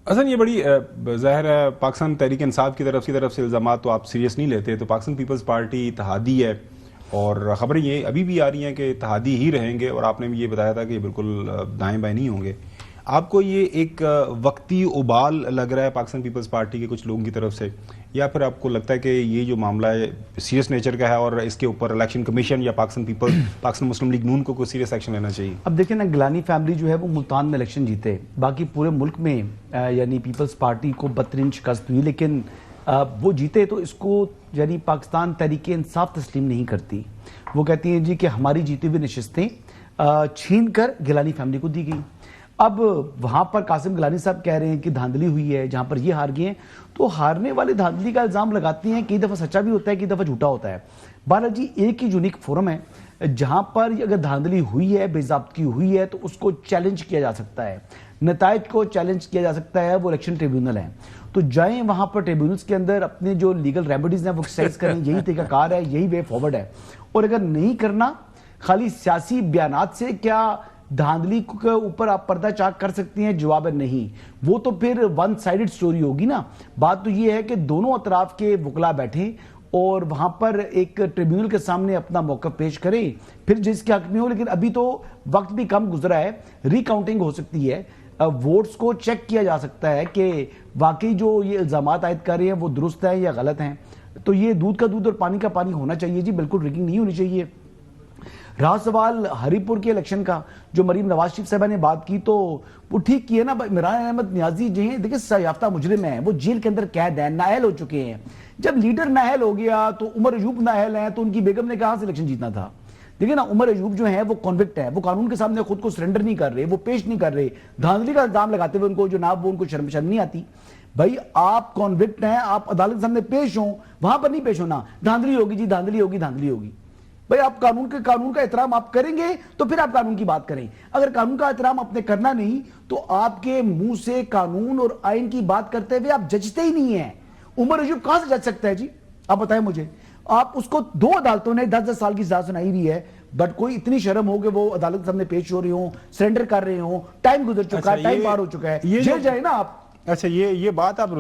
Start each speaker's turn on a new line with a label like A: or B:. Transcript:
A: حسن یہ بڑی ظاہر ہے پاکستان تحریک انصاف کی طرف سے الزامات تو آپ سیریس نہیں لیتے، تو پاکستان پیپلز پارٹی اتحادی ہے اور خبریں یہ ابھی بھی آ رہی ہیں کہ اتحادی ہی رہیں گے، اور آپ نے بھی یہ بتایا تھا کہ یہ بالکل دائیں بائیں نہیں ہوں گے. آپ کو یہ ایک وقتی ابال لگ رہا ہے پاکستان پیپلز پارٹی کے کچھ لوگوں کی طرف سے، یا پھر آپ کو لگتا ہے کہ یہ جو معاملہ ہے سیریس نیچر کا ہے اور اس کے اوپر الیکشن کمیشن یا پاکستان مسلم لیگ نون کو کوئی سیریس ایکشن لینا چاہیے؟
B: اب دیکھیں نا، گیلانی فیملی جو ہے وہ ملتان میں الیکشن جیتے، باقی پورے ملک میں یعنی پیپلز پارٹی کو بدترین شکست ہوئی، لیکن وہ جیتے تو اس کو یعنی پاکستان تحریک انصاف تسلیم نہیں کرتی. وہ کہتی ہیں جی کہ ہماری جیتی ہوئی نشستیں چھین کر گیلانی فیملی کو دی گئی. اب وہاں پر قاسم گیلانی صاحب کہہ رہے ہیں کہ دھاندلی ہوئی ہے، جہاں پر یہ ہار گئے ہیں تو ہارنے والے دھاندلی کا الزام لگاتی ہیں. کئی دفعہ سچا بھی ہوتا ہے، کئی دفعہ جھوٹا ہوتا ہے. بہرحال جی ایک ہی یونیک فورم ہے جہاں پر اگر دھاندلی ہوئی ہے، بے ضابطگی ہوئی ہے تو اس کو چیلنج کیا جا سکتا ہے، نتائج کو چیلنج کیا جا سکتا ہے. وہ الیکشن ٹریبیونل ہیں تو جائیں وہاں پر ٹریبیونلز کے اندر اپنے جو لیگل ریمیڈیز ہیں وہ ایکسرسائز کریں. یہی طریقہ کار ہے، یہی وے فارورڈ ہے. اور اگر نہیں کرنا، خالی سیاسی بیانات سے کیا دھاندلی کے اوپر آپ پردہ چاک کر سکتی ہیں؟ جواب ہے نہیں. وہ تو پھر ون سائیڈڈ سٹوری ہوگی نا. بات تو یہ ہے کہ دونوں اطراف کے وکلا بیٹھیں اور وہاں پر ایک ٹریبیونل کے سامنے اپنا موقف پیش کریں، پھر جس کے حق میں ہو. لیکن ابھی تو وقت بھی کم گزرا ہے، ری کاؤنٹنگ ہو سکتی ہے، ووٹس کو چیک کیا جا سکتا ہے کہ واقعی جو یہ الزامات عائد کر رہے ہیں وہ درست ہیں یا غلط ہیں. تو یہ دودھ کا دودھ اور پانی کا پانی ہونا چاہیے جی، بالکل ریگنگ نہیں ہونی چاہیے. رہا سوال ہری پور کے الیکشن کا، جو مریم نواز شریف صاحبہ نے بات کی تو وہ ٹھیک کی ہے نا. عمران احمد نیازی جو ہیں دیکھیں سزا یافتہ مجرم ہیں، وہ جیل کے اندر قید ہیں، نااہل ہو چکے ہیں. جب لیڈر نااہل ہو گیا تو عمر ایوب نااہل ہیں، تو ان کی بیگم نے کہاں سے الیکشن جیتنا تھا؟ دیکھیں نا، عمر ایوب جو ہیں وہ کنوکٹ ہیں، وہ قانون کے سامنے خود کو سرنڈر نہیں کر رہے، وہ پیش نہیں کر رہے. دھاندلی کا الزام لگاتے ہوئے ان کو جناب وہ ان کو شرم نہیں آتی. بھائی آپ کنوکٹ ہیں، آپ عدالت کے سامنے پیش ہوں، وہاں پر نہیں پیش ہونا. دھاندلی ہوگی جی، دھاندلی ہوگی، دھاندلی ہوگی. بھئی آپ قانون کا احترام آپ کریں گے تو پھر آپ قانون کی بات کریں. اگر قانون کا احترام آپ نے کرنا نہیں تو آپ کے منہ سے قانون اور آئین کی بات کرتے ہوئے آپ ججتے ہی نہیں ہیں. عمر ایوب کہاں سے جج سکتا ہے جی؟ آپ بتائیں مجھے. آپ اس کو 2 عدالتوں نے 10-10 سال کی سزا سنائی ہوئی ہے، بٹ کوئی اتنی شرم ہو کہ وہ عدالت کے سامنے پیش ہو رہے ہوں، سرنڈر کر رہے ہوں، ٹائم گزر چکا ہے، ٹائم پار ہو چکا ہے، جیل جائے نا آپ.
A: اچھا یہ بات آپ